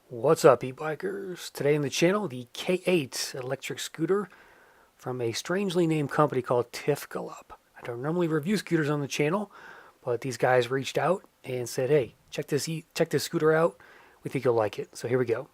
What's up, e-bikers? Today on the channel, the K8 electric scooter from a strangely named company called Tifgalop. I don't normally review scooters on the channel, but these guys reached out and said, "Hey, check this scooter out. We think you'll like it." So here we go.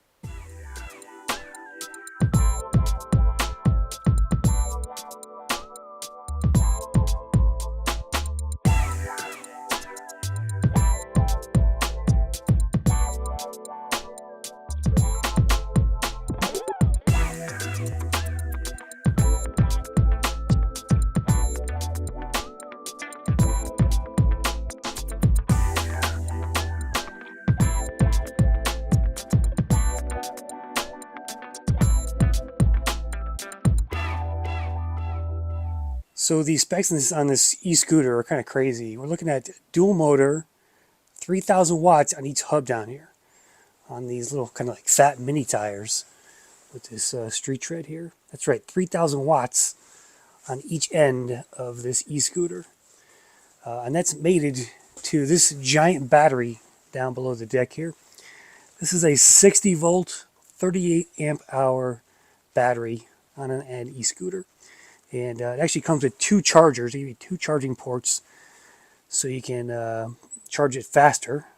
So the specs on this e-scooter are kind of crazy. We're looking at dual motor, 3,000 watts on each hub down here, on these little kind of like fat mini tires with this street tread here. That's right, 3,000 watts on each end of this e-scooter. And that's mated to this giant battery down below the deck here. This is a 60 volt, 38 amp hour battery on an e-scooter. And it actually comes with two chargers. They give you two charging ports so you can charge it faster.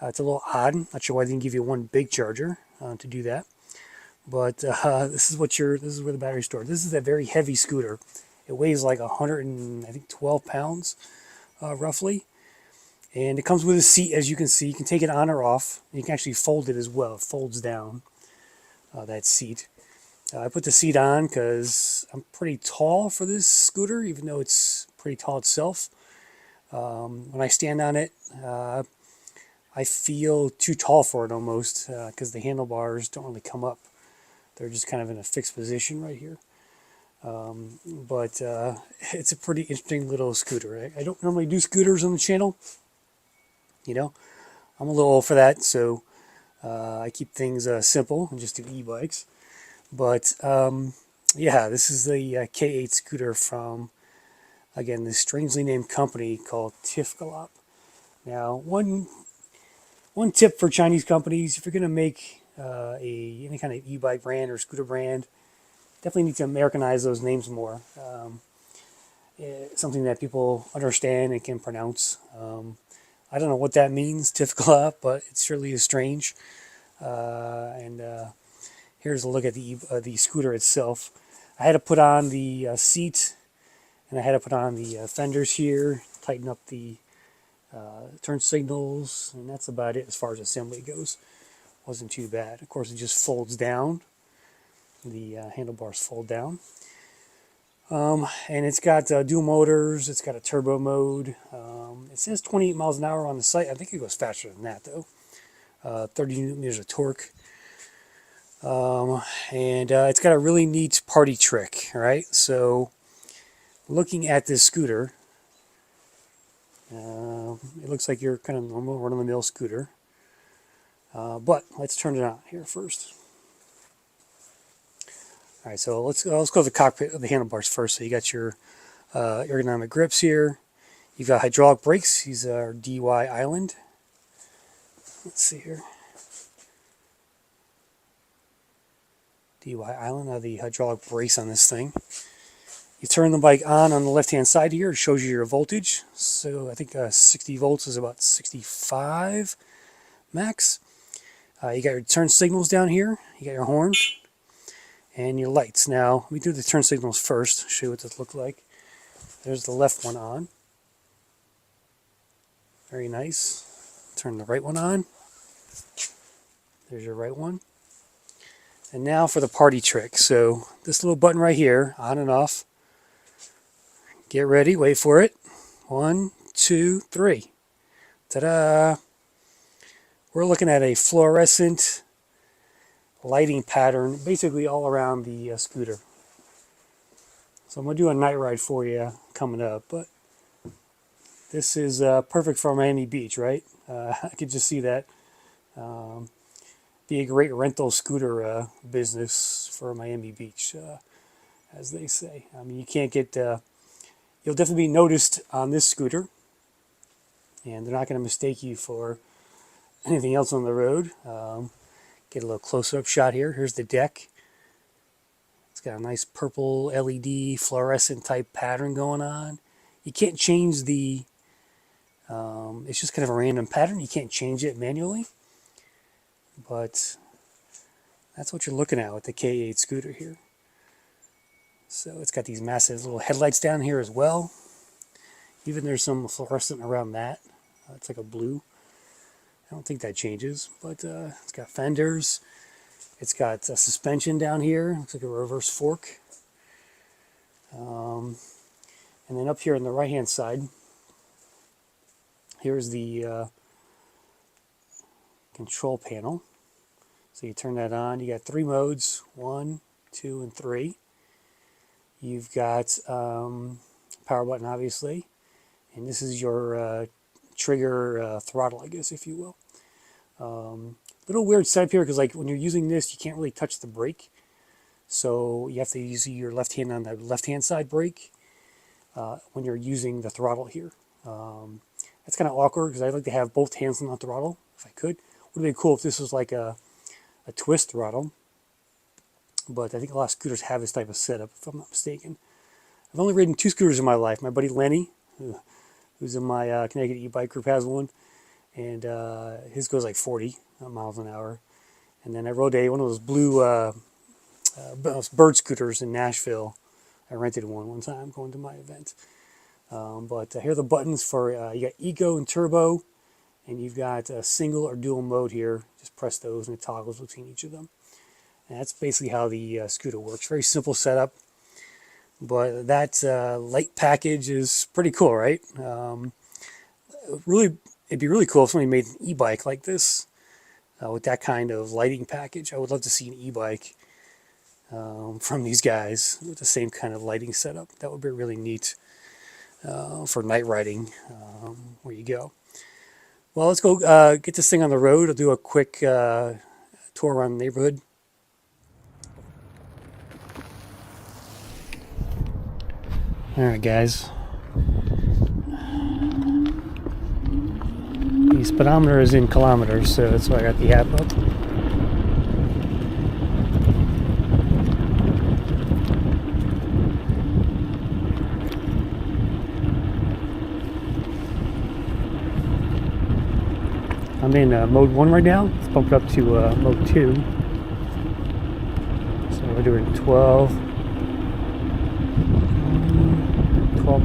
It's a little odd. Not sure why they didn't give you one big charger to do that. But this is where the battery's stored. This is a very heavy scooter. It weighs like 112 pounds, roughly. And it comes with a seat, as you can see. You can take it on or off. You can actually fold it as well. It folds down, that seat. I put the seat on because I'm pretty tall for this scooter, even though it's pretty tall itself. When I stand on it, I feel too tall for it almost because the handlebars don't really come up. They're just kind of in a fixed position right here. But it's a pretty interesting little scooter. I don't normally do scooters on the channel. You know, I'm a little old for that, so I keep things simple and just do e-bikes. But yeah, this is the K8 scooter from, again, this strangely named company called Tifgalop. Now, one tip for Chinese companies: if you're going to make any kind of e-bike brand or scooter brand, definitely need to Americanize those names more. Something that people understand and can pronounce. I don't know what that means, Tifgalop, but it surely is strange. Here's a look at the scooter itself. I had to put on the seat, and I had to put on the fenders here, tighten up the turn signals, and that's about it as far as assembly goes. Wasn't too bad. Of course, it just folds down. The handlebars fold down. And it's got dual motors. It's got a turbo mode. It says 28 miles an hour on the site. I think it goes faster than that, though. 30 newton meters of torque. And it's got a really neat party trick, all right? So looking at this scooter, it looks like your kind of normal run-of-the-mill scooter. But let's turn it on here first. All right, so let's go to the cockpit of the handlebars first. So you got your ergonomic grips here. You've got hydraulic brakes. These are DY Island. Let's see here. DY Island, the hydraulic brakes on this thing. You turn the bike on the left-hand side here. It shows you your voltage. So I think 60 volts is about 65 max. You got your turn signals down here. You got your horn and your lights. Now, let me do the turn signals first. Show you what this looks like. There's the left one on. Very nice. Turn the right one on. There's your right one. And now for the party trick. So this little button right here, on and off. Get ready, wait for it. 1, 2, 3. Ta-da! We're looking at a fluorescent lighting pattern basically all around the scooter. So I'm going to do a night ride for you coming up. But this is perfect for Miami Beach, right? I could just see that. Be a great rental scooter business for Miami Beach, as they say. I mean, you can't get, you'll definitely be noticed on this scooter, and they're not going to mistake you for anything else on the road. Get a little close-up shot here. Here's the deck. It's got a nice purple LED fluorescent type pattern going on. You can't change the, it's just kind of a random pattern. You can't change it manually. But that's what you're looking at with the K8 scooter here. So it's got these massive little headlights down here as well. Even there's some fluorescent around that. It's like a blue. I don't think that changes, but it's got fenders. It's got a suspension down here. Looks like a reverse fork. And then up here on the right-hand side, here's the control panel. So you turn that on. You got 3 modes, 1, 2, and 3. You've got power button, obviously. And this is your trigger throttle, I guess, if you will. Little weird setup here because, like, when you're using this, you can't really touch the brake. So you have to use your left hand on the left-hand side brake when you're using the throttle here. That's kind of awkward because I'd like to have both hands on the throttle if I could. Would be cool if this was like a twist throttle. But I think a lot of scooters have this type of setup, if I'm not mistaken. I've only ridden 2 scooters in my life. My buddy Lenny, who's in my Connecticut e-bike group, has one. And his goes like 40 miles an hour. And then I rode one of those blue bird scooters in Nashville. I rented one time going to my event. But here are the buttons for, you got Eco and Turbo. And you've got a single or dual mode here. Just press those and it toggles between each of them. And that's basically how the scooter works. Very simple setup. But that light package is pretty cool, right? Really, it'd be really cool if somebody made an e-bike like this with that kind of lighting package. I would love to see an e-bike from these guys with the same kind of lighting setup. That would be really neat for night riding where you go. Well, let's go get this thing on the road. I'll do a quick tour around the neighborhood. Alright guys, the speedometer is in kilometers, so that's why I got the app up. I'm in mode 1 right now. Let's bump it up to mode 2. So we're doing 12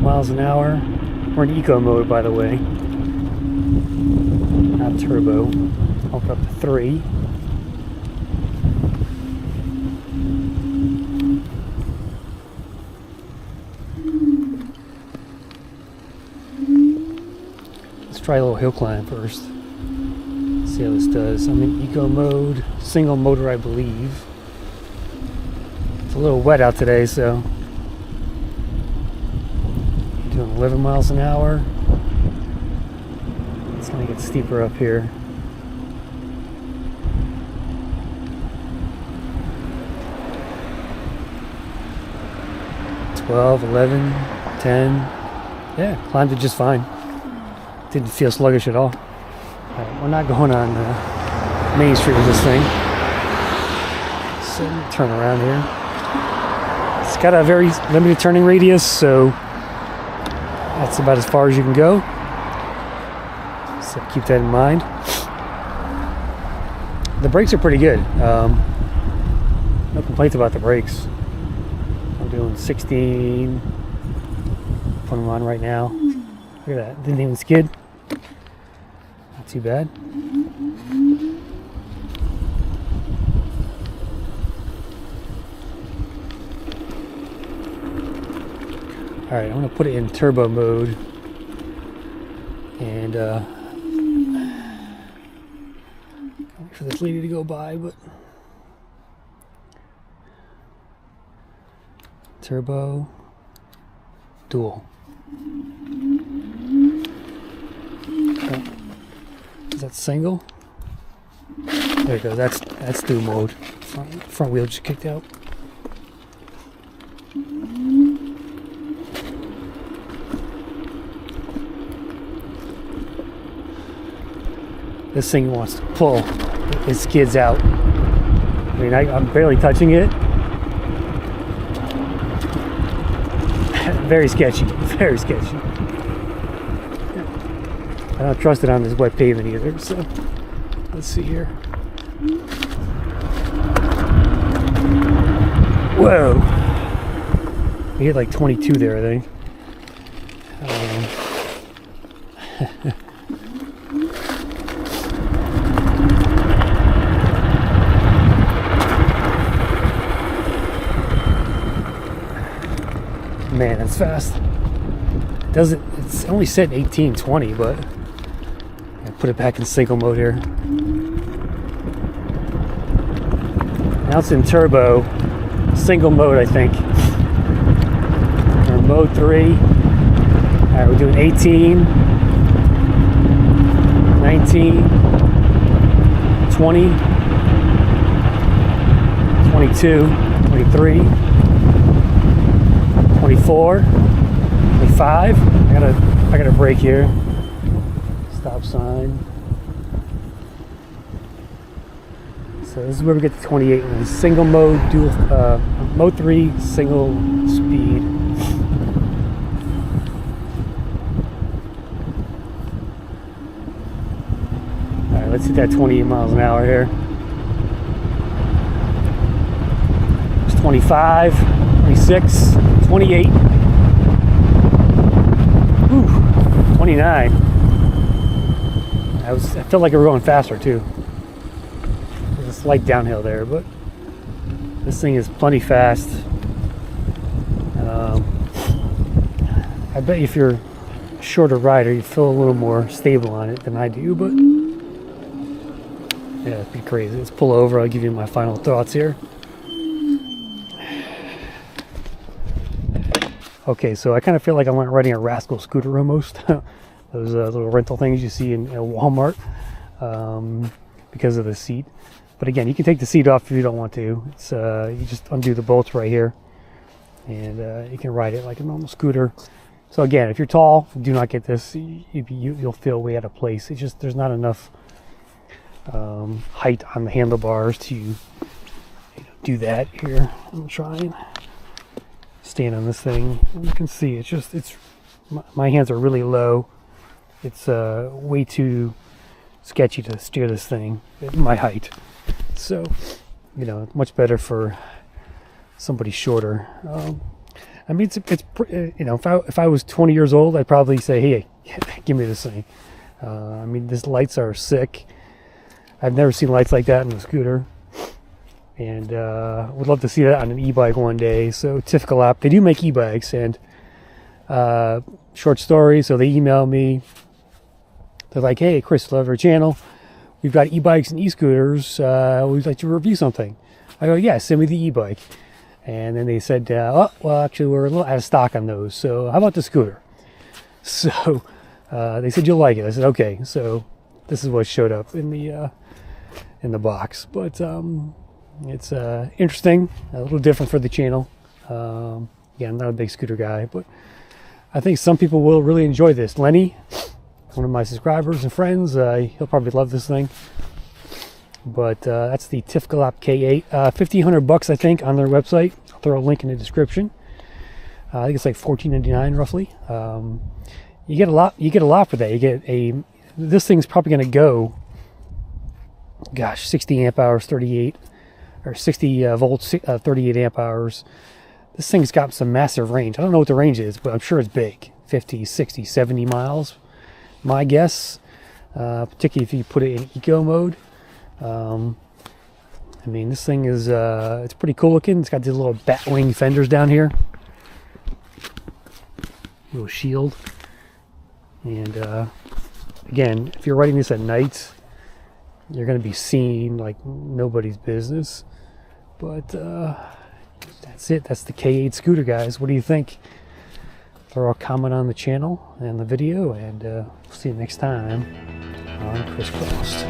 miles an hour. We're in eco mode, by the way, not turbo. Bump it up to 3. Let's try a little hill climb first. See how this does. I'm in eco mode, single motor, I believe. It's a little wet out today, so doing 11 miles an hour. It's gonna get steeper up here. $12, $11, $10. Yeah, climbed it just fine. Didn't feel sluggish at all. Right, we're not going on Main Street with this thing. So turn around here. It's got a very limited turning radius, so that's about as far as you can go. So keep that in mind. The brakes are pretty good. No complaints about the brakes. I'm doing 16. Put them on right now. Look at that. Didn't even skid. Not too bad. Alright, I'm going to put it in turbo mode. And wait for this lady to go by, but turbo dual. Oh. Is that single? There you go. That's dual mode. Front wheel just kicked out. This thing wants to pull. It skids out. I mean, I'm barely touching it. Very sketchy, very sketchy. I don't trust it on this wet pavement either, so let's see here. Whoa! We hit like 22 there, I think. Man, that's fast. It's only set 18, 20, but I put it back in single mode here. Now it's in turbo, single mode, I think. Or mode 3. Alright, we're doing 18, 19, 20, 22, 23, 24, 25. I got a break here. Stop sign. So this is where we get to 28. Single mode, dual mode 3, single speed. All right, let's hit that 28 miles an hour here. It's 25, 26, 28. Ooh, 29. I felt like we were going faster too. There's a slight downhill there, but this thing is plenty fast. I bet if you're a shorter rider, you feel a little more stable on it than I do, but yeah, it'd be crazy. Let's pull over. I'll give you my final thoughts here. Okay, so I kind of feel like I'm riding a Rascal scooter almost. Those little rental things you see in Walmart because of the seat. But again, you can take the seat off if you don't want to. It's you just undo the bolts right here, and you can ride it like a normal scooter. So again, if you're tall, do not get this. You'll feel way out of place. It's just there's not enough height on the handlebars to do that. Here, I'm trying. Stand on this thing. You can see it's my hands are really low. It's way too sketchy to steer this thing at my height. So, much better for somebody shorter. I mean, it's if I was 20 years old, I'd probably say, hey, give me this thing. I mean, these lights are sick. I've never seen lights like that in a scooter. And would love to see that on an e-bike one day. So Tifgalop, they do make e-bikes, and short story. So they email me. They're like, "Hey, Chris, love our channel. We've got e-bikes and e-scooters. We'd like to review something." I go, "Yeah, send me the e-bike." And then they said, "Oh, well, actually, we're a little out of stock on those. So how about the scooter?" So they said, "You'll like it." I said, "Okay." So this is what showed up in the box, but. It's interesting, a little different for the channel. Again, I'm not a big scooter guy, but I think some people will really enjoy this. Lenny, one of my subscribers and friends, he'll probably love this thing. But that's the Tifgalop K8, $1,500 I think on their website. I'll throw a link in the description. I think it's like $14.99 roughly. You get a lot. You get a lot for that. You get this thing's probably going to go, gosh, 60 amp hours, 38. Or 60 volts, 38 amp hours. This thing's got some massive range. I don't know what the range is, but I'm sure it's big. 50, 60, 70 miles, my guess. Particularly if you put it in eco mode. I mean, this thing is, it's pretty cool looking. It's got these little bat wing fenders down here. Little shield. And again, if you're riding this at night, you're going to be seen like nobody's business. But that's it. That's the K8 scooter, guys. What do you think? Throw a comment on the channel and the video, and we'll see you next time on Crisscrossed.